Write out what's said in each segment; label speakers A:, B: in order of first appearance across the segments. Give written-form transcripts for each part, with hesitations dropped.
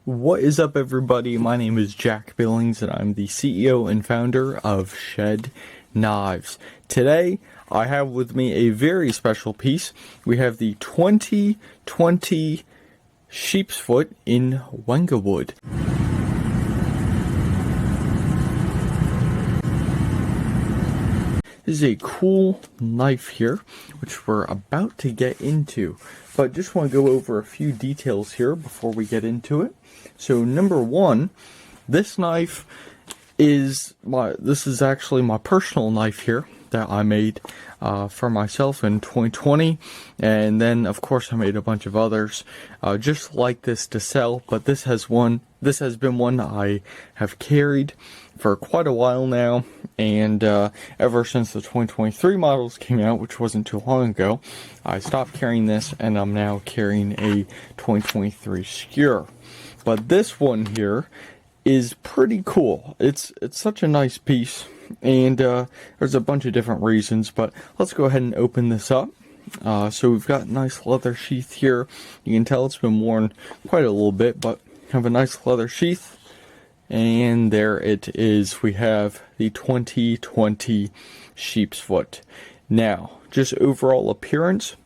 A: What is up, everybody? My name is Jack Billings, and I'm the CEO and founder of Shedknives. Today, I have with me a very special piece. We have the 2020 Sheepsfoot in Wengawood. This is a cool knife here, which we're about to get into. But just want to go over a few details here before we get into it. So number one, this knife is actually my personal knife here that I made for myself in 2020, and then of course I made a bunch of others just like this to sell. But this has been one I have carried for quite a while now, and ever since the 2023 models came out, which wasn't too long ago, I stopped carrying this, and I'm now carrying a 2023 skewer. But this one here is pretty cool. It's such a nice piece, and there's a bunch of different reasons, but let's go ahead and open this up. So we've got nice leather sheath here. You can tell it's been worn quite a little bit, but have a nice leather sheath. And there it is. We have the 2020 Sheepsfoot. Now, just overall appearance,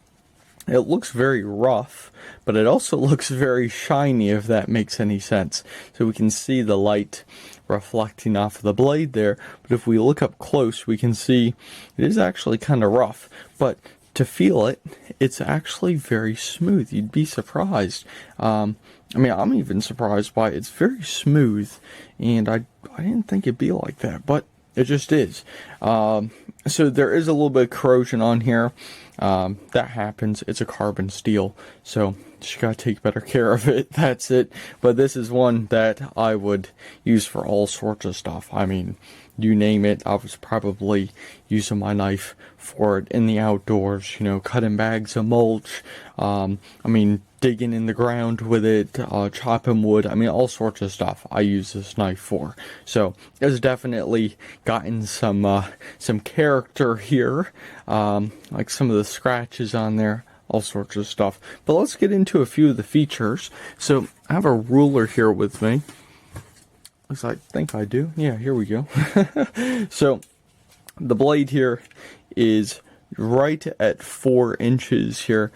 A: it looks very rough, but it also looks very shiny, if that makes any sense. So we can see the light reflecting off of the blade there, but if we look up close, we can see it is actually kind of rough, but to feel it, it's actually very smooth. You'd be surprised. I'm even surprised by it. It's very smooth, and I didn't think it'd be like that, but it just is. So there is a little bit of corrosion on here. That happens. It's a carbon steel, so just gotta take better care of it. That's it. But this is one that I would use for all sorts of stuff. I mean, you name it. I was probably using my knife for it in the outdoors, cutting bags of mulch, digging in the ground with it, chopping wood, all sorts of stuff I use this knife for. So it's definitely gotten some character here, like some of the scratches on there, all sorts of stuff. But let's get into a few of the features. So I have a ruler here with me. I think I do. Yeah, here we go. So the blade here is right at 4 inches here.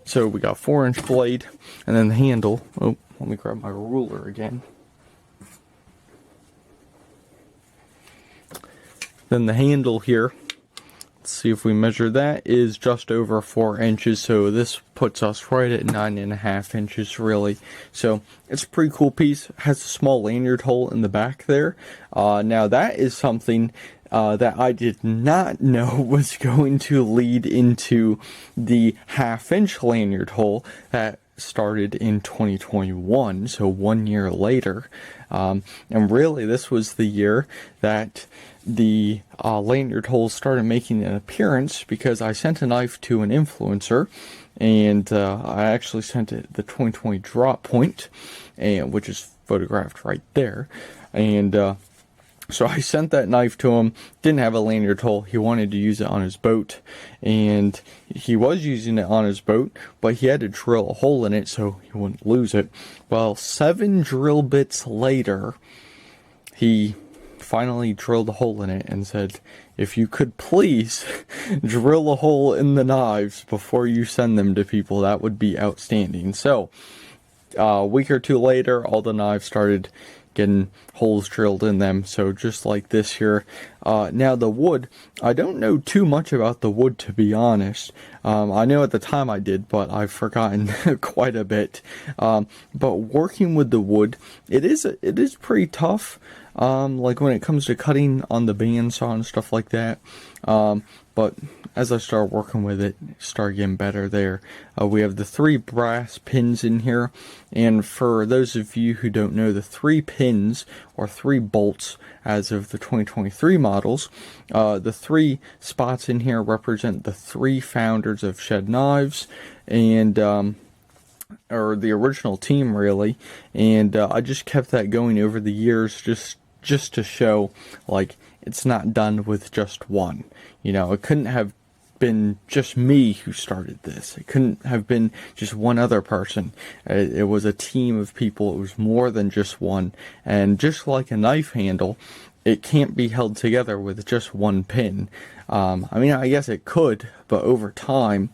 A: So we got 4-inch blade, and then the handle. Oh, let me grab my ruler again. Then the handle here, let's see if we measure that, is just over 4 inches. So this puts us right at 9.5 inches, really. So it's a pretty cool piece. It has a small lanyard hole in the back there. Now that is something that I did not know was going to lead into the 1/2-inch lanyard hole that started in 2021, so 1 year later. And really, this was the year that the lanyard holes started making an appearance, because I sent a knife to an influencer, and I actually sent it the 2020 drop point, which is photographed right there. And so I sent that knife to him. Didn't have a lanyard hole. He wanted to use it on his boat, and he was using it on his boat, but he had to drill a hole in it so he wouldn't lose it. Well, 7 drill bits later, he finally drilled a hole in it and said, if you could please drill a hole in the knives before you send them to people, that would be outstanding. So a week or two later, all the knives started getting holes drilled in them, so just like this here. Now the wood, I don't know too much about the wood, to be honest. I know at the time I did, but I've forgotten quite a bit. But working with the wood, it is pretty tough. Like when it comes to cutting on the bandsaw and stuff like that. But as I start working with it, start getting better there. We have the 3 brass pins in here, and for those of you who don't know, the 3 pins, or 3 bolts as of the 2023 models, the 3 spots in here represent the 3 founders of Shedknives, and or the original team, really. And I just kept that going over the years, just to show, like, it's not done with just one. It couldn't have been just me who started this. It couldn't have been just one other person. It was a team of people. It was more than just one. And just like a knife handle, it can't be held together with just one pin. I mean, I guess it could, but over time,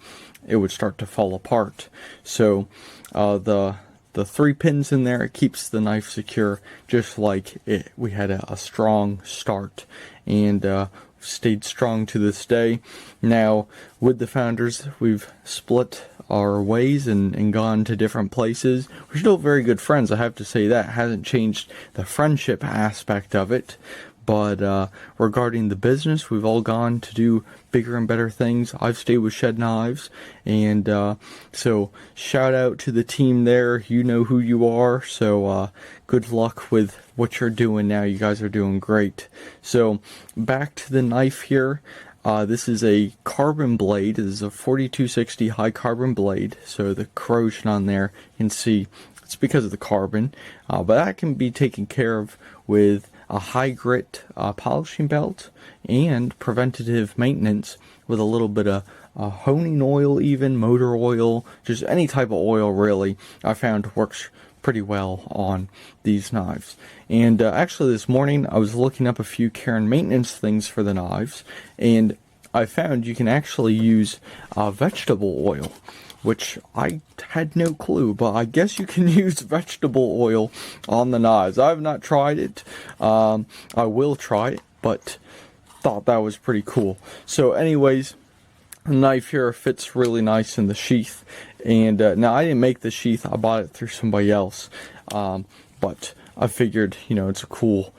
A: it would start to fall apart. So the 3 pins in there, it keeps the knife secure, just like we had a strong start, and stayed strong to this day. Now, with the founders, we've split our ways and gone to different places. We're still very good friends, I have to say that. It hasn't changed the friendship aspect of it. But regarding the business, we've all gone to do bigger and better things. I've stayed with Shedknives, and so shout out to the team there. You know who you are, so good luck with what you're doing now. You guys are doing great. So back to the knife here. This is a carbon blade. This is a 4260 high carbon blade, so the corrosion on there, you can see it's because of the carbon, but that can be taken care of with a high grit polishing belt and preventative maintenance with a little bit of honing oil, even motor oil, just any type of oil really, I found works pretty well on these knives. And actually this morning I was looking up a few care and maintenance things for the knives, and I found you can actually use vegetable oil, which I had no clue, but I guess you can use vegetable oil on the knives. I have not tried it. I will try it, but thought that was pretty cool. So anyways, the knife here fits really nice in the sheath, and now I didn't make the sheath, I bought it through somebody else, but I figured, you know, it's a cool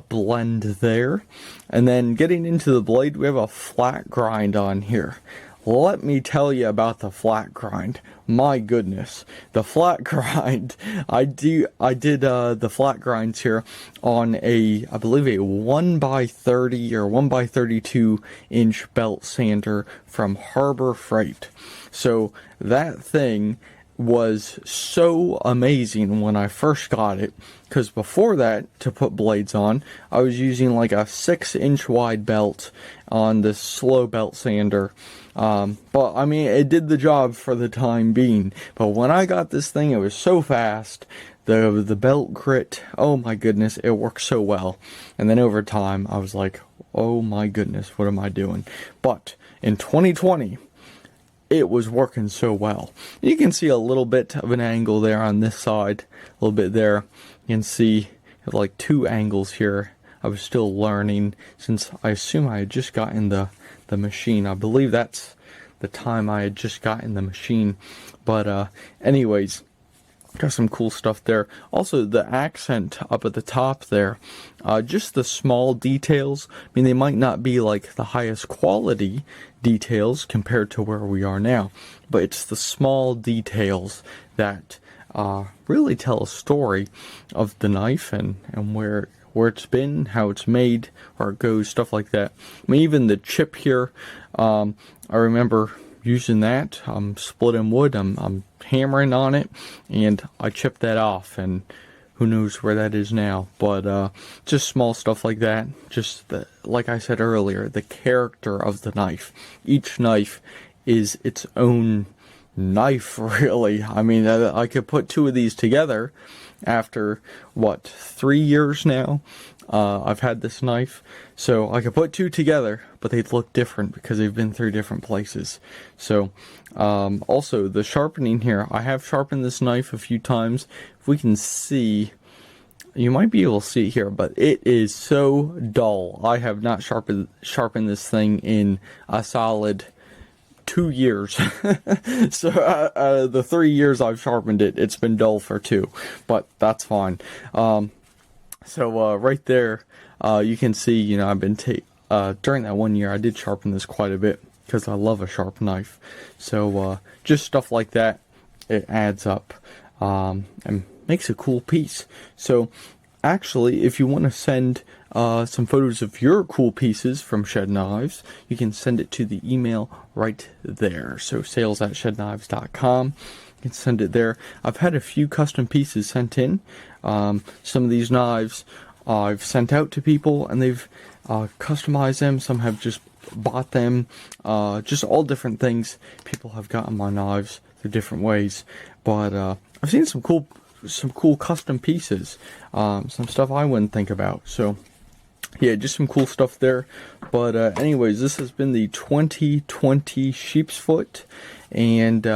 A: blend there. And then getting into the blade, we have a flat grind on here. Let me tell you about the flat grind. My goodness, the flat grind. I did the flat grinds here on I believe a 1x30 or 1x32 inch belt sander from Harbor Freight. So that thing was so amazing when I first got it, because before that, to put blades on, I was using like a 6-inch wide belt on this slow belt sander. But I mean, it did the job for the time being. But when I got this thing, it was so fast. The belt grit, oh my goodness, it worked so well. And then over time, I was like, oh my goodness, what am I doing? But in 2020, it was working so well. You can see a little bit of an angle there on this side, a little bit there. You can see like 2 angles here. I was still learning, since I assume I had just gotten the machine. I believe that's the time I had just gotten the machine. But anyways, got some cool stuff there. Also, the accent up at the top there, just the small details. I mean, they might not be like the highest quality details compared to where we are now, but it's the small details that really tell a story of the knife and where it's been, how it's made, where it goes, stuff like that. I mean, even the chip here, I remember using that. I'm splitting wood, I'm hammering on it, and I chipped that off, and who knows where that is now. But just small stuff like that. Just like I said earlier, the character of the knife. Each knife is its own knife, really. I mean, I could put 2 of these together after, what, 3 years now? I've had this knife, so I could put 2 together, but they'd look different because they've been through different places. So, also the sharpening here, I have sharpened this knife a few times. If we can see, you might be able to see here, but it is so dull. I have not sharpened this thing in a solid 2 years. So the 3 years I've sharpened it, it's been dull for 2, but that's fine. So right there, you can see, you know, I've been during that 1 year, I did sharpen this quite a bit because I love a sharp knife. So just stuff like that, it adds up and makes a cool piece. So actually, if you want to send some photos of your cool pieces from Shedknives, you can send it to the email right there. So sales@shedknives.com. You can send it there. I've had a few custom pieces sent in. Some of these knives I've sent out to people, and they've customized them. Some have just bought them, just all different things. People have gotten my knives through different ways, but I've seen some cool custom pieces, some stuff I wouldn't think about. So yeah, just some cool stuff there. But anyways, this has been the 2020 Sheepsfoot, and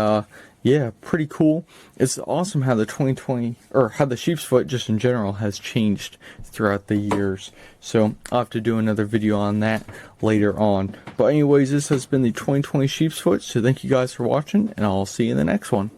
A: yeah, pretty cool. It's awesome how the 2020, or how the Sheepsfoot just in general has changed throughout the years. So I'll have to do another video on that later on. But anyways, this has been the 2020 Sheepsfoot, so thank you guys for watching, and I'll see you in the next one.